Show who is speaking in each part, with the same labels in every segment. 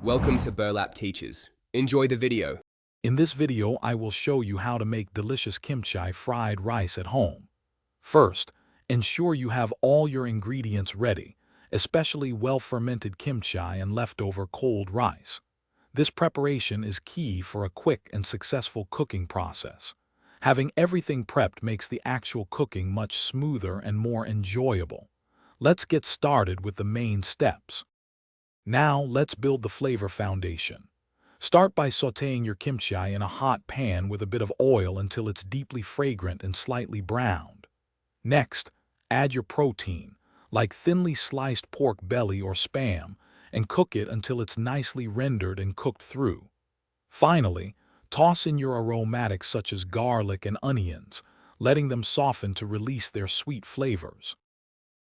Speaker 1: Welcome to Burlap Teachers. Enjoy the video.
Speaker 2: In this video, I will show you how to make delicious kimchi fried rice at home. First, ensure you have all your ingredients ready, especially well-fermented kimchi and leftover cold rice. This preparation is key for a quick and successful cooking process. Having everything prepped makes the actual cooking much smoother and more enjoyable. Let's get started with the main steps. Now, let's build the flavor foundation. Start by sautéing your kimchi in a hot pan with a bit of oil until it's deeply fragrant and slightly browned. Next, add your protein, like thinly sliced pork belly or spam, and cook it until it's nicely rendered and cooked through. Finally, toss in your aromatics such as garlic and onions, letting them soften to release their sweet flavors.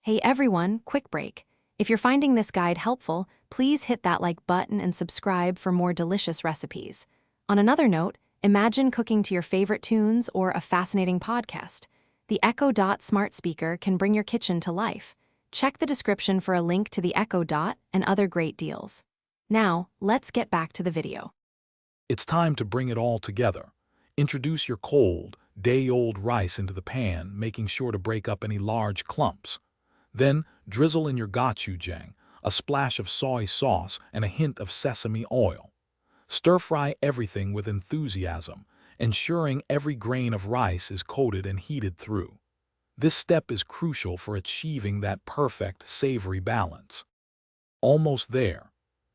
Speaker 3: Hey everyone, quick break. If you're finding this guide helpful, please hit that like button and subscribe for more delicious recipes. On another note, imagine cooking to your favorite tunes or a fascinating podcast. The Echo Dot smart speaker can bring your kitchen to life. Check the description for a link to the Echo Dot and other great deals. Now, let's get back to the video.
Speaker 2: It's time to bring it all together. Introduce your cold, day-old rice into the pan, making sure to break up any large clumps. Then, drizzle in your gochujang, a splash of soy sauce, and a hint of sesame oil. Stir-fry everything with enthusiasm, ensuring every grain of rice is coated and heated through. This step is crucial for achieving that perfect, savory balance. Almost there.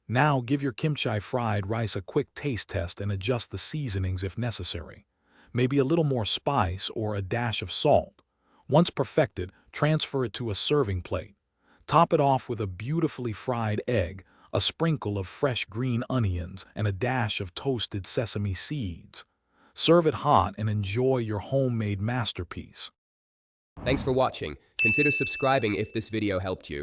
Speaker 2: Now give your kimchi fried rice a quick taste test and adjust the seasonings if necessary. Maybe a little more spice or a dash of salt. Once perfected, transfer it to a serving plate. Top it off with a beautifully fried egg, a sprinkle of fresh green onions, and a dash of toasted sesame seeds. Serve it hot and enjoy your homemade masterpiece.
Speaker 1: Thanks for watching. Consider subscribing if this video helped you.